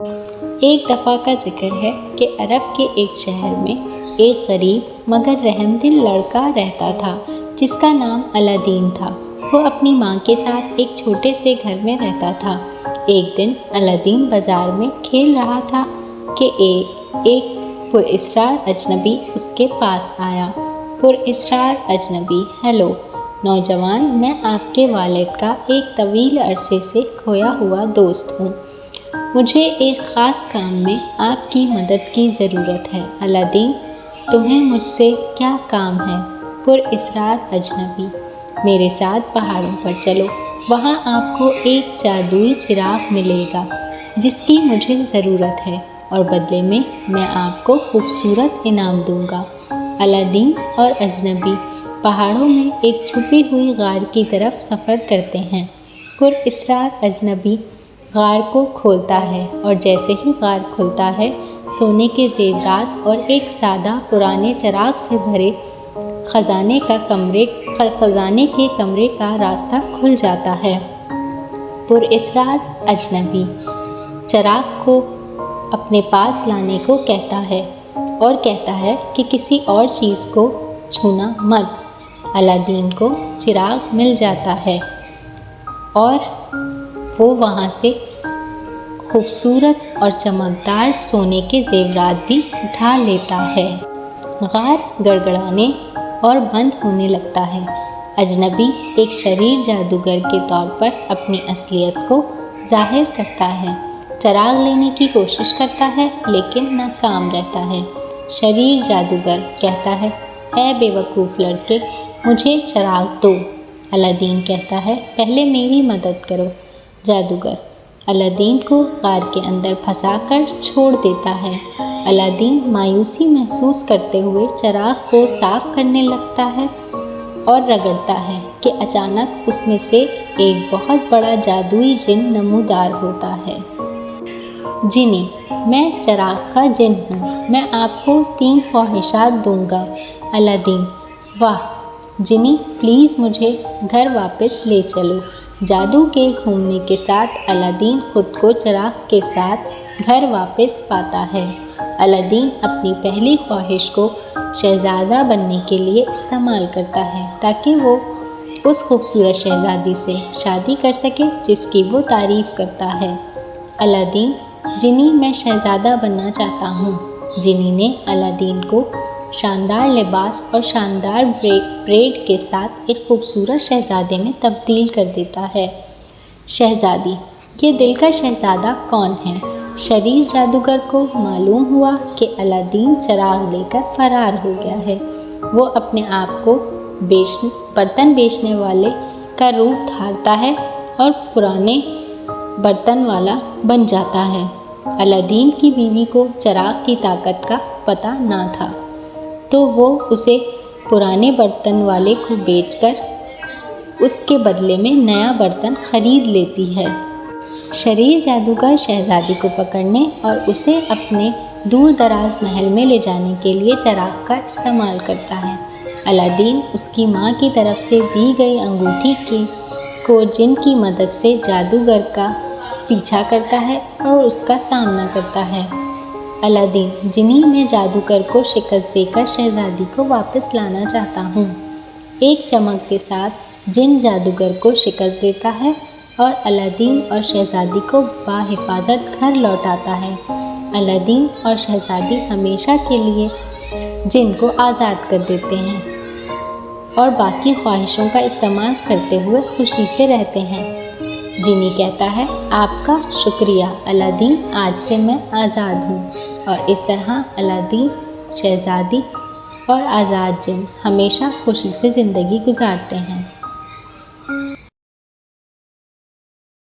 ایک دفعہ کا ذکر ہے کہ عرب کے ایک شہر میں ایک غریب مگر رحم دل لڑکا رہتا تھا جس کا نام الادین تھا۔ وہ اپنی ماں کے ساتھ ایک چھوٹے سے گھر میں رہتا تھا۔ ایک دن الادین بازار میں کھیل رہا تھا کہ ایک پراسرار اجنبی اس کے پاس آیا۔ پراسرار اجنبی: ہیلو نوجوان، میں آپ کے والد کا ایک طویل عرصے سے کھویا ہوا دوست ہوں۔ مجھے ایک خاص کام میں آپ کی مدد کی ضرورت ہے۔ الادین: تمہیں مجھ سے کیا کام ہے؟ پراسرار اجنبی: میرے ساتھ پہاڑوں پر چلو، وہاں آپ کو ایک جادوئی چراغ ملے گا جس کی مجھے ضرورت ہے، اور بدلے میں آپ کو خوبصورت انعام دوں گا۔ الادین اور اجنبی پہاڑوں میں ایک چھپی ہوئی غار کی طرف سفر کرتے ہیں۔ پراسرار اجنبی غار کو کھولتا ہے، اور جیسے ہی غار کھلتا ہے، سونے کے زیورات اور ایک سادہ پرانے چراغ سے بھرے خزانے کے کمرے کا راستہ کھل جاتا ہے۔ پراسرار اجنبی چراغ کو اپنے پاس لانے کو کہتا ہے اور کہتا ہے کہ کسی اور چیز کو چھونا مت۔ الادین کو چراغ مل جاتا ہے اور وہ وہاں سے خوبصورت اور چمکدار سونے کے زیورات بھی اٹھا لیتا ہے۔ غار گڑگڑانے اور بند ہونے لگتا ہے۔ اجنبی ایک شریر جادوگر کے طور پر اپنی اصلیت کو ظاہر کرتا ہے۔ چراغ لینے کی کوشش کرتا ہے لیکن ناکام رہتا ہے۔ شریر جادوگر کہتا ہے: اے بے وقوف لڑکے، مجھے چراغ دو۔ الادین کہتا ہے: پہلے میری مدد کرو۔ جادوگر الادین کو غار کے اندر پھنسا کر چھوڑ دیتا ہے۔ الادین مایوسی محسوس کرتے ہوئے چراغ کو صاف کرنے لگتا ہے اور رگڑتا ہے کہ اچانک اس میں سے ایک بہت بڑا جادوئی جن نمودار ہوتا ہے۔ جنی: میں چراغ کا جن ہوں، میں آپ کو 3 خواہشات دوں گا۔ الادین: واہ جنی، پلیز مجھے گھر واپس لے چلو۔ جادو کے گھومنے کے ساتھ الادین خود کو چراغ کے ساتھ گھر واپس پاتا ہے۔ الادین اپنی پہلی خواہش کو شہزادہ بننے کے لیے استعمال کرتا ہے تاکہ وہ اس خوبصورت شہزادی سے شادی کر سکے جس کی وہ تعریف کرتا ہے۔ الادین: جنی، میں شہزادہ بننا چاہتا ہوں۔ جنی نے الادین کو شاندار لباس اور شاندار پریڈ کے ساتھ ایک خوبصورت شہزادے میں تبدیل کر دیتا ہے۔ شہزادی: یہ دلکش شہزادہ کون ہے؟ شریر جادوگر کو معلوم ہوا کہ الادین چراغ لے کر فرار ہو گیا ہے۔ وہ اپنے آپ کو برتن بیچنے والے کا روپ دھارتا ہے اور پرانے برتن والا بن جاتا ہے۔ الادین کی بیوی کو چراغ کی طاقت کا پتہ نہ تھا، تو وہ اسے پرانے برتن والے کو بیچ کر اس کے بدلے میں نیا برتن خرید لیتی ہے۔ شریر جادوگر شہزادی کو پکڑنے اور اسے اپنے دور دراز محل میں لے جانے کے لیے چراغ کا استعمال کرتا ہے۔ الادین اس کی ماں کی طرف سے دی گئی انگوٹھی کو جن کی مدد سے جادوگر کا پیچھا کرتا ہے اور اس کا سامنا کرتا ہے۔ الادین: جنی، میں جادوگر کو شکست دے کر شہزادی کو واپس لانا چاہتا ہوں۔ ایک چمک کے ساتھ جن جادوگر کو شکست دیتا ہے اور الادین اور شہزادی کو بحفاظت گھر لوٹاتا ہے۔ الادین اور شہزادی ہمیشہ کے لیے جن کو آزاد کر دیتے ہیں اور باقی خواہشوں کا استعمال کرتے ہوئے خوشی سے رہتے ہیں۔ جنی کہتا ہے: آپ کا شکریہ الادین، آج سے میں آزاد ہوں۔ اور اس طرح الادین، شہزادی اور آزاد جن ہمیشہ خوشی سے زندگی گزارتے ہیں۔